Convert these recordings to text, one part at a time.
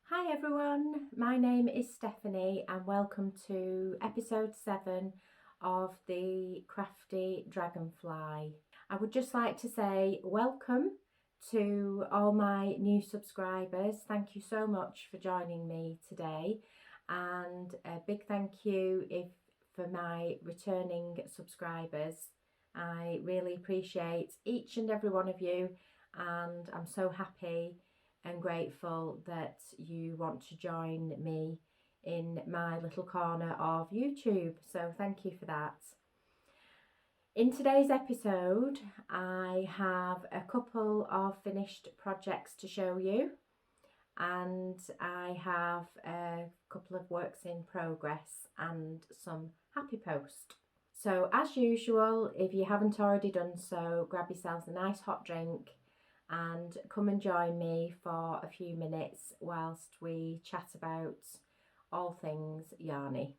Hi everyone, my name is Stephanie and welcome to episode 7 of the Crafty Dragonfly. I would just like to say welcome to all my new subscribers. Thank you so much for joining me today, and a big thank you for my returning subscribers. I really appreciate each and every one of you, and I'm so happy and grateful that you want to join me in my little corner of YouTube. So thank you for that. In today's episode, I have a couple of finished projects to show you, and I have a couple of works in progress and some happy post. So as usual, if you haven't already done so, grab yourselves a nice hot drink and come and join me for a few minutes whilst we chat about all things yarny.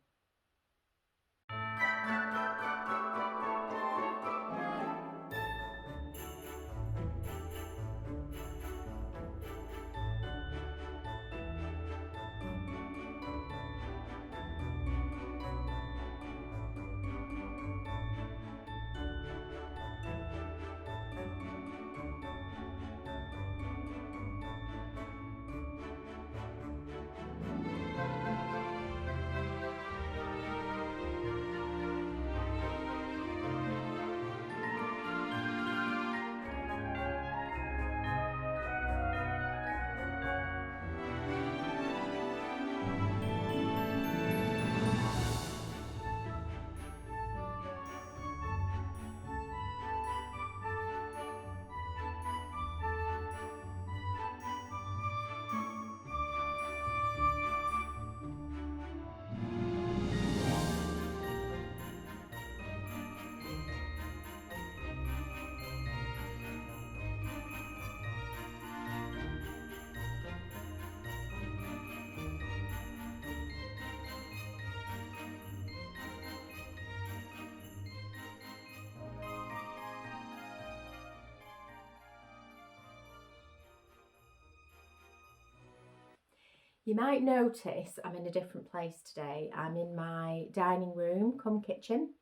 You might notice I'm in a different place today. I'm in my dining room come kitchen,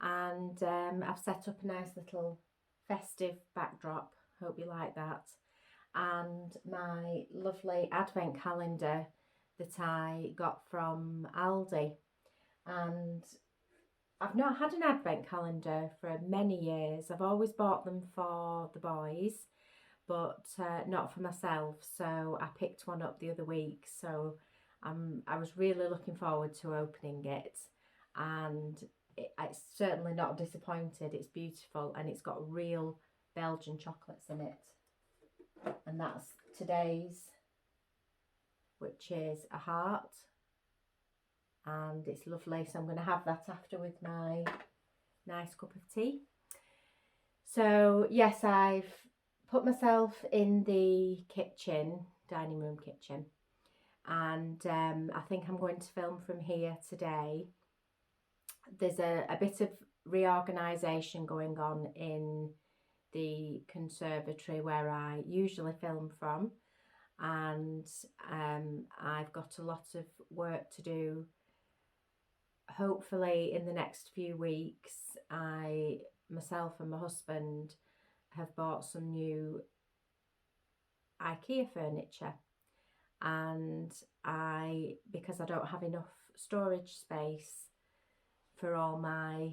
and I've set up a nice little festive backdrop. Hope you like that. And my lovely advent calendar that I got from Aldi. And I've not had an advent calendar for many years. I've always bought them for the boys, but not for myself. So I picked one up the other week. So I was really looking forward to opening it, and it's certainly not disappointed. It's beautiful, and it's got real Belgian chocolates in it. And that's today's, which is a heart, and it's lovely. So I'm going to have that after with my nice cup of tea. So yes, I've put myself in the kitchen, dining room kitchen, and I think I'm going to film from here today. There's a bit of reorganisation going on in the conservatory where I usually film from, and I've got a lot of work to do. Hopefully in the next few weeks, myself and my husband have bought some new IKEA furniture, and because I don't have enough storage space for all my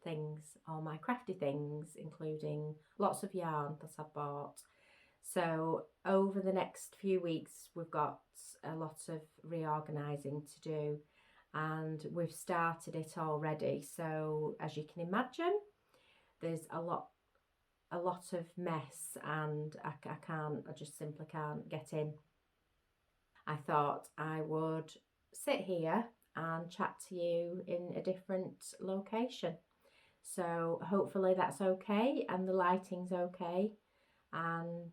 things, all my crafty things, including lots of yarn that I've bought. So over the next few weeks we've got a lot of reorganising to do, and we've started it already. So as you can imagine, there's a lot of mess, and I just simply can't get in. I thought I would sit here and chat to you in a different location. So hopefully that's okay and the lighting's okay, and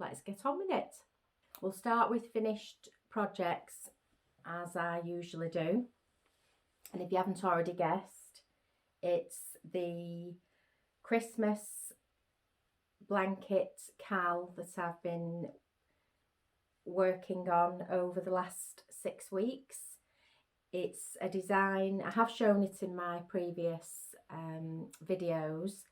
let's get on with it. We'll start with finished projects as I usually do, and if you haven't already guessed, it's the Christmas blanket cal that I've been working on over the last 6 weeks. It's a design, I have shown it in my previous videos.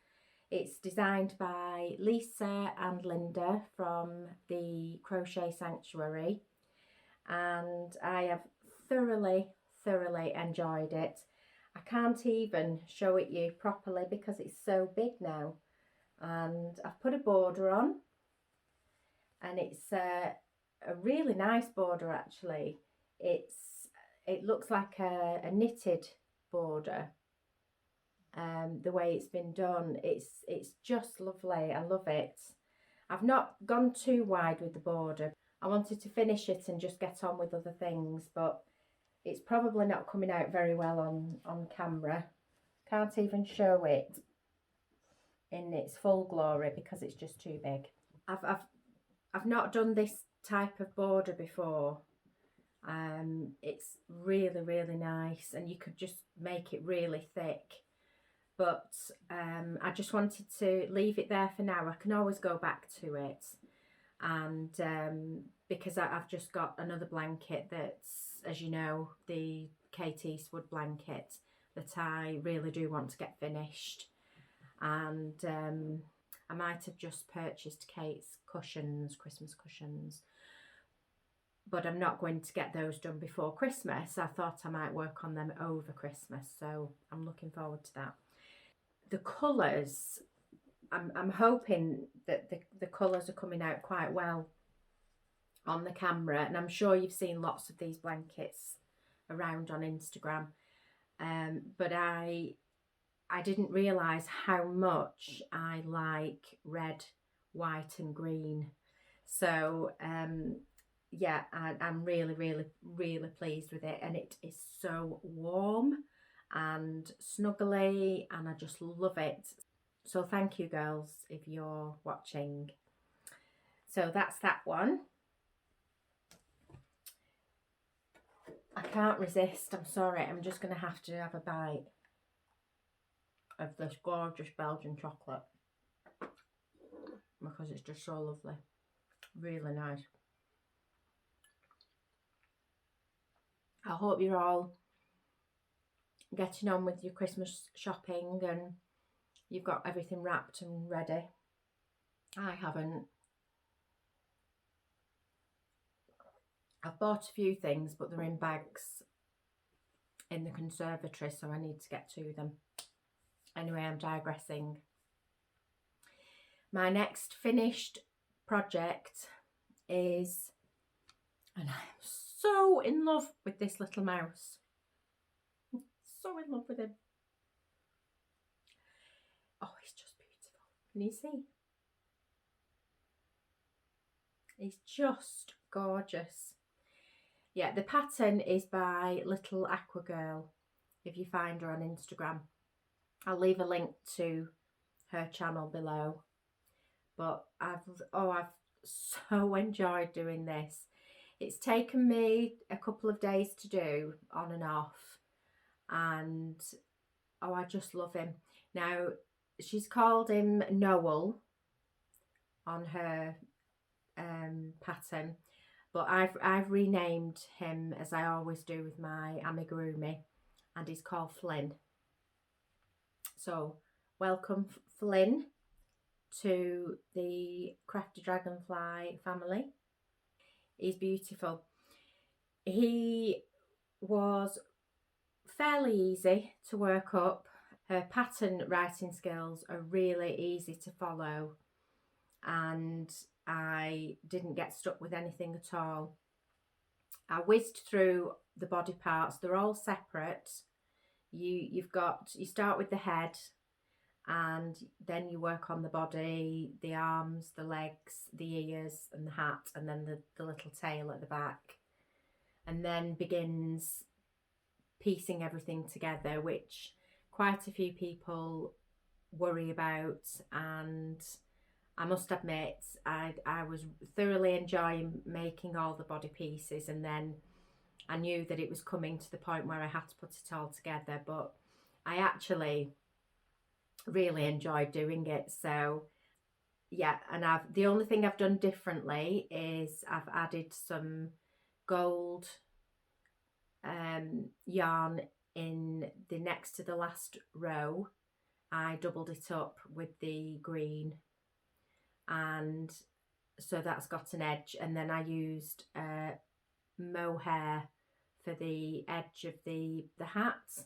It's designed by Lisa and Linda from the Crochet Sanctuary, and I have thoroughly enjoyed it. I can't even show it you properly because it's so big now. And I've put a border on, and it's a really nice border actually. It looks like a knitted border. The way it's been done, it's just lovely. I love it. I've not gone too wide with the border. I wanted to finish it and just get on with other things, but it's probably not coming out very well on camera. Can't even show it in its full glory because it's just too big. I've not done this type of border before. It's really nice, and you could just make it really thick, but I just wanted to leave it there for now. I can always go back to it, and because I've just got another blanket that's, as you know, the Kate Eastwood blanket that I really do want to get finished, and I might have just purchased Kate's cushions, Christmas cushions, but I'm not going to get those done before Christmas. I thought I might work on them over Christmas, so I'm looking forward to that. The colours, I'm hoping that the colours are coming out quite well on the camera, and I'm sure you've seen lots of these blankets around on Instagram, but I didn't realise how much I like red, white and green. So yeah, I'm really pleased with it, and it is so warm and snuggly, and I just love it. So thank you girls if you're watching. So that's that one. I can't resist, I'm sorry, I'm just going to have a bite of this gorgeous Belgian chocolate because it's just so lovely, really nice. I hope you're all getting on with your Christmas shopping and you've got everything wrapped and ready. I haven't. I've bought a few things, but they're in bags in the conservatory, so I need to get to them. Anyway, I'm digressing. My next finished project is, and I'm so in love with this little mouse. So in love with him. Oh, he's just beautiful. Can you see? He's just gorgeous. Yeah, the pattern is by Little Aqua Girl, if you find her on Instagram. I'll leave a link to her channel below. But I've so enjoyed doing this. It's taken me a couple of days to do, on and off, and oh, I just love him. Now, she's called him Noel on her pattern, but I've renamed him, as I always do with my amigurumi, and he's called Flynn. So welcome Flynn to the Crafty Dragonfly family. He's beautiful. He was fairly easy to work up. Her pattern writing skills are really easy to follow, and I didn't get stuck with anything at all. I whizzed through the body parts. They're all separate. You start with the head, and then you work on the body, the arms, the legs, the ears and the hat, and then the little tail at the back, and then begins piecing everything together, which quite a few people worry about, and I must admit I was thoroughly enjoying making all the body pieces, and then I knew that it was coming to the point where I had to put it all together, but I actually really enjoyed doing it. So yeah, and the only thing I've done differently is I've added some gold yarn in the next to the last row. I doubled it up with the green, and so that's got an edge, and then I used mohair for the edge of the hat.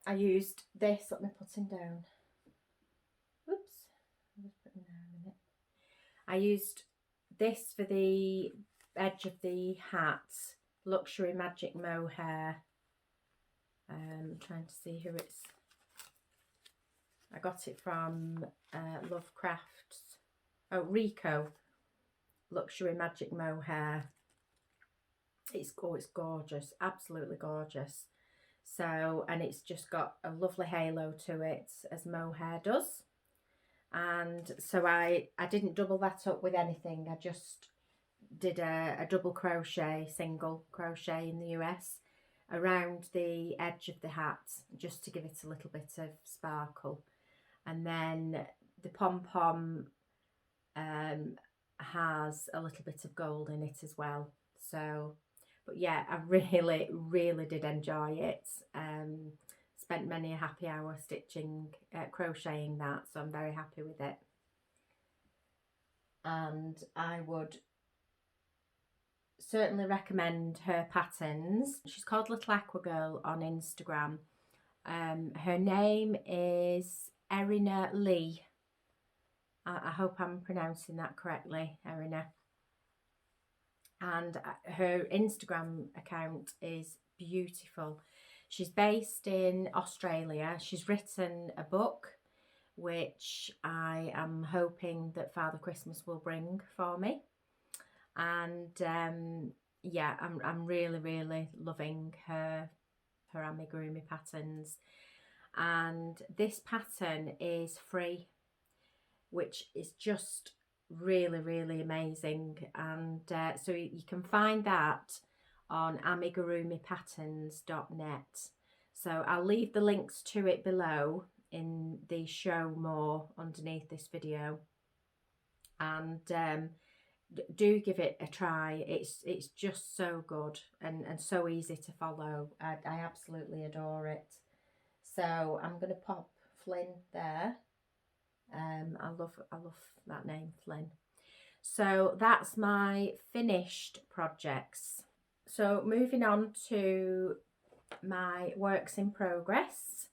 I used this, let me put him down. Oops, I'll just put him down a minute. I used this for the edge of the hat, Luxury Magic Mohair. I'm trying to see who it's. I got it from Lovecraft. Oh, Rico. Luxury Magic Mohair. It's gorgeous, absolutely gorgeous. So, and it's just got a lovely halo to it, as mohair does. And so I didn't double that up with anything. I just did a double crochet, single crochet in the US around the edge of the hat, just to give it a little bit of sparkle. And then the pom-pom has a little bit of gold in it as well. So, but yeah, I really did enjoy it. Spent many a happy hour stitching, crocheting that, so I'm very happy with it. And I would certainly recommend her patterns. She's called Little Aqua Girl on Instagram. Her name is Erina Lee. I hope I'm pronouncing that correctly, Erina. And her Instagram account is beautiful. She's based in Australia. She's written a book, which I am hoping that Father Christmas will bring for me. And yeah, I'm really loving her amigurumi patterns. And this pattern is free, which is just really amazing. And so you can find that on amigurumipatterns.net. So I'll leave the links to it below in the show more underneath this video. And do give it a try. It's just so good and so easy to follow. I absolutely adore it. So I'm going to pop Flynn there. I love that name, Flynn. So that's my finished projects. So moving on to my works in progress.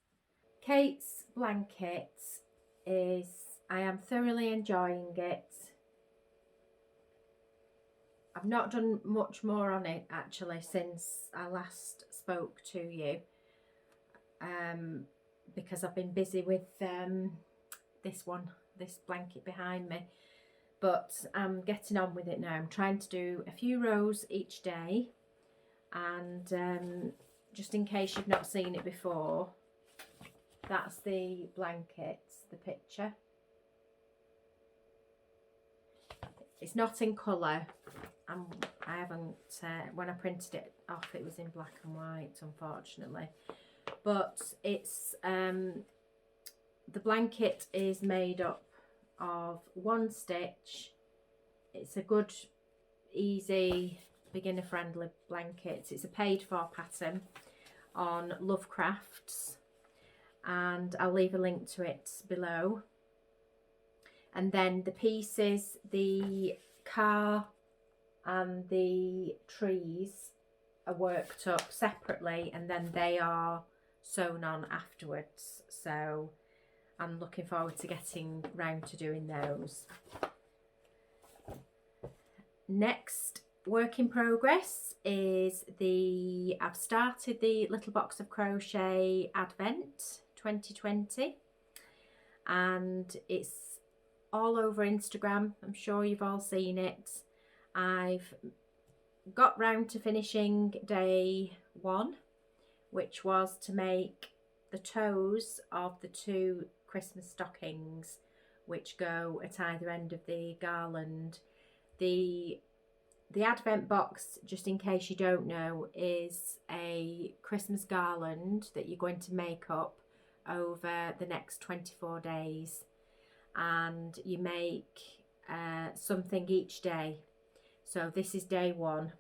Kate's blanket is, I am thoroughly enjoying it. I've not done much more on it actually since I last spoke to you, because I've been busy with this blanket behind me, but I'm getting on with it now. I'm trying to do a few rows each day, and just in case you've not seen it before, that's the blanket, the picture. It's not in colour. I haven't, when I printed it off it was in black and white, unfortunately, but it's the blanket is made up of one stitch. It's a good, easy, beginner friendly blanket. It's a paid for pattern on Lovecrafts, and I'll leave a link to it below. And then the pieces, the car and the trees are worked up separately, and then they are sewn on afterwards. So I'm looking forward to getting round to doing those. Next work in progress is I've started the Little Box of Crochet Advent 2020, and it's all over Instagram. I'm sure you've all seen it. I've got round to finishing day 1, which was to make the toes of the 2 Christmas stockings, which go at either end of the garland. The Advent box, just in case you don't know, is a Christmas garland that you're going to make up over the next 24 days. And you make something each day. So this is day 1,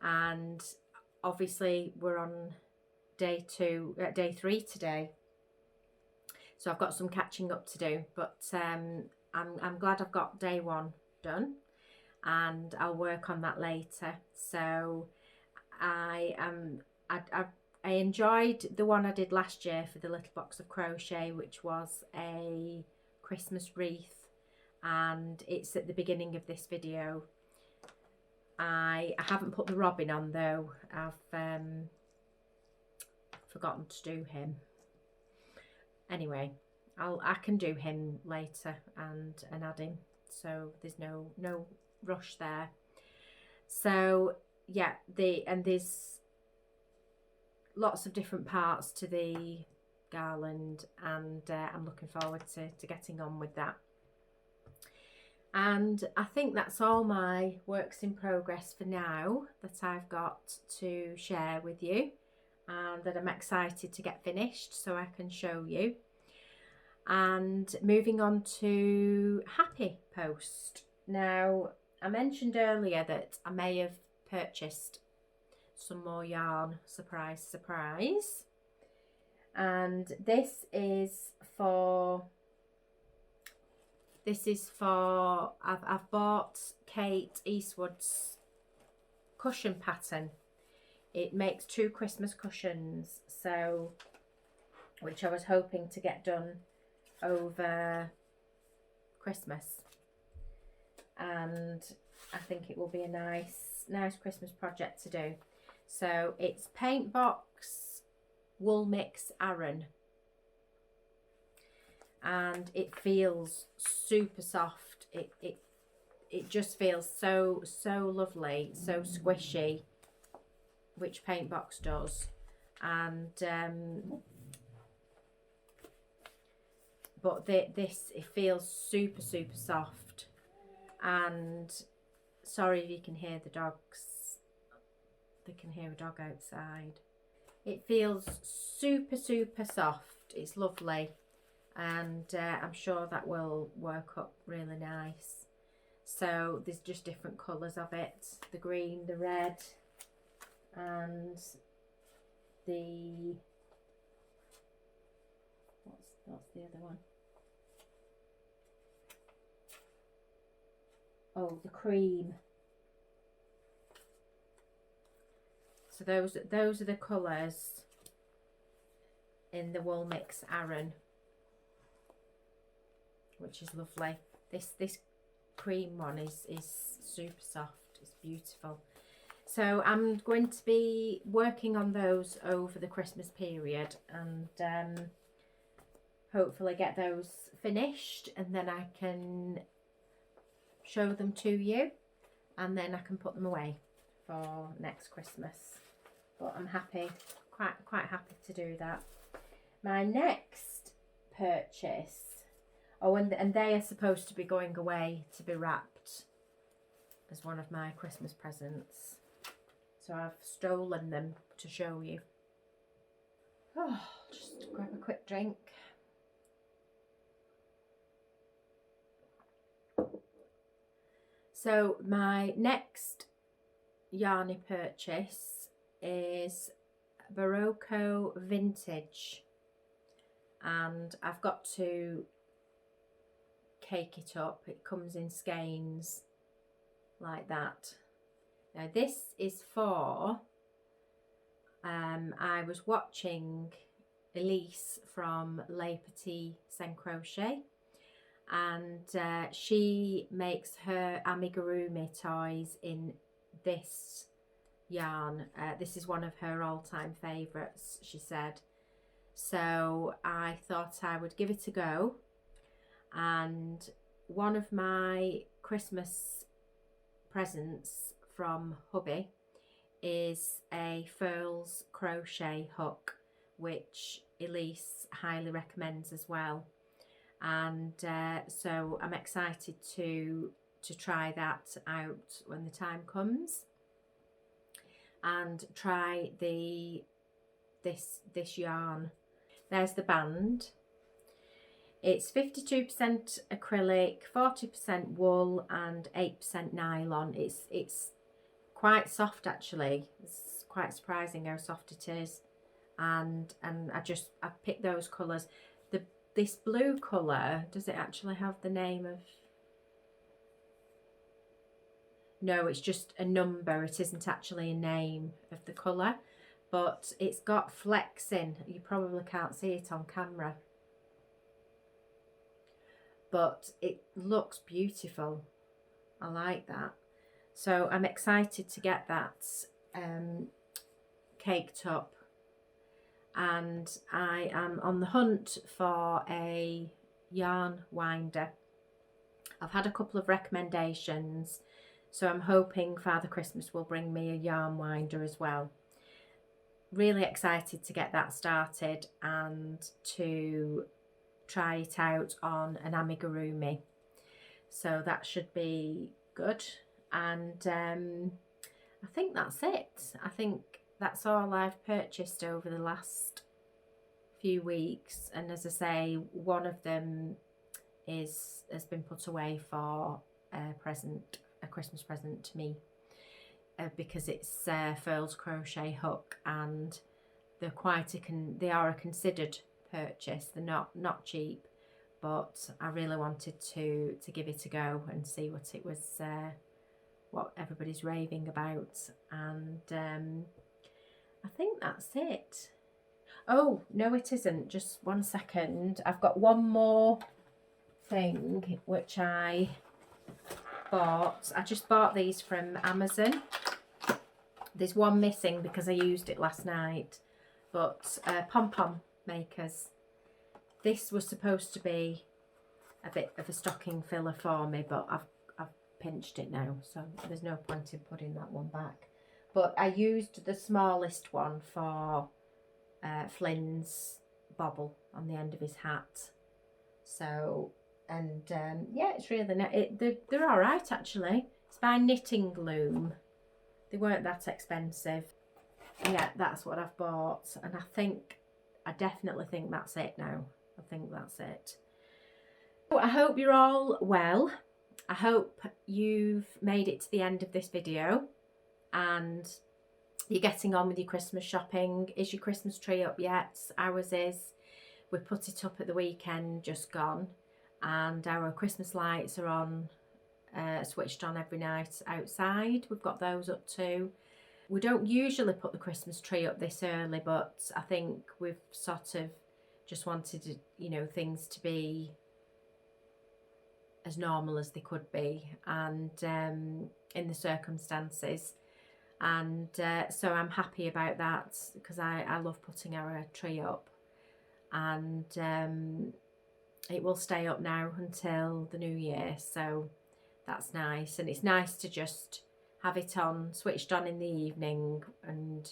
and obviously we're on day 3 today. So I've got some catching up to do, but I'm glad I've got day 1 done, and I'll work on that later. So I enjoyed the one I did last year for the little box of crochet, which was a Christmas wreath, and it's at the beginning of this video. I haven't put the robin on though. I've forgotten to do him. Anyway, I can do him later and add him, so there's no rush there. So yeah, there's lots of different parts to the garland, and I'm looking forward to getting on with that. And I think that's all my works in progress for now that I've got to share with you, and that I'm excited to get finished so I can show you. And moving on to Happy Post. Now, I mentioned earlier that I may have purchased some more yarn, surprise surprise, and this is for I've bought Kate Eastwood's cushion pattern. It makes 2 Christmas cushions, so which I was hoping to get done over Christmas, and I think it will be a nice Christmas project to do. So it's Paint Box Wool Mix Aran, and it feels super soft. It just feels so lovely, so squishy, which Paint Box does. And but this, it feels super soft. And sorry if you can hear the dogs. They can hear a dog outside. It feels super soft. It's lovely, and I'm sure that will work up really nice. So there's just different colours of it: the green, the red, and the what's the other one? Oh, the cream. So those are the colours in the Wool Mix Aran, which is lovely. This cream one is super soft. It's beautiful. So I'm going to be working on those over the Christmas period, and hopefully get those finished, and then I can show them to you, and then I can put them away for next Christmas. But I'm happy, quite happy to do that. My next purchase, oh, and they are supposed to be going away to be wrapped as one of my Christmas presents, so I've stolen them to show you. Oh, just grab a quick drink. So my next yarny purchase is Barocco Vintage, and I've got to cake it up. It comes in skeins like that. Now this is for I was watching Elise from Les Petits Sans Crochet, and she makes her amigurumi toys in this yarn. This is one of her all-time favourites, she said. So I thought I would give it a go, and one of my Christmas presents from hubby is a Furls crochet hook, which Elise highly recommends as well. And so I'm excited to try that out when the time comes, and try this yarn. There's the band. It's 52% acrylic, 40% wool and 8% nylon. It's quite soft actually. It's quite surprising how soft it is. And I picked those colours. This blue colour, does it actually have the name of? No, it's just a number. It isn't actually a name of the colour, but it's got flecks in. You probably can't see it on camera, but it looks beautiful. I like that. So I'm excited to get that caked up, and I am on the hunt for a yarn winder. I've had a couple of recommendations, so I'm hoping Father Christmas will bring me a yarn winder as well. Really excited to get that started and to try it out on an amigurumi. So that should be good. And I think that's it. I think that's all I've purchased over the last few weeks. And as I say, one of them has been put away for a Christmas present to me, because it's Furls Crochet hook, and they're they are a considered purchase. They're not cheap, but I really wanted to give it a go and see what it was, what everybody's raving about. And I think that's it. Oh no, it isn't. Just one second. I've got one more thing which I bought. I just bought these from Amazon. There's one missing because I used it last night, but pom-pom makers. This was supposed to be a bit of a stocking filler for me, but I've pinched it now, so there's no point in putting that one back. But I used the smallest one for Flynn's bobble on the end of his hat. So, and yeah, it's really nice. They're all right actually. It's by Knitting Loom. They weren't that expensive. Yeah, that's what I've bought, and I definitely think that's it now. I think that's it. So I hope you're all well. I hope you've made it to the end of this video and you're getting on with your Christmas shopping. Is your Christmas tree up yet? Ours is. We put it up at the weekend just gone, and our Christmas lights are on, switched on every night outside. We've got those up too. We don't usually put the Christmas tree up this early, but I think we've sort of just wanted, you know, things to be as normal as they could be, and in the circumstances. And so I'm happy about that, because I love putting our tree up, and it will stay up now until the new year, so that's nice. And it's nice to just have it on, switched on in the evening, and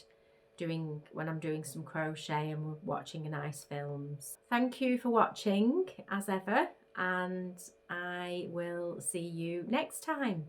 when I'm doing some crochet and watching a nice films. Thank you for watching as ever, and I will see you next time.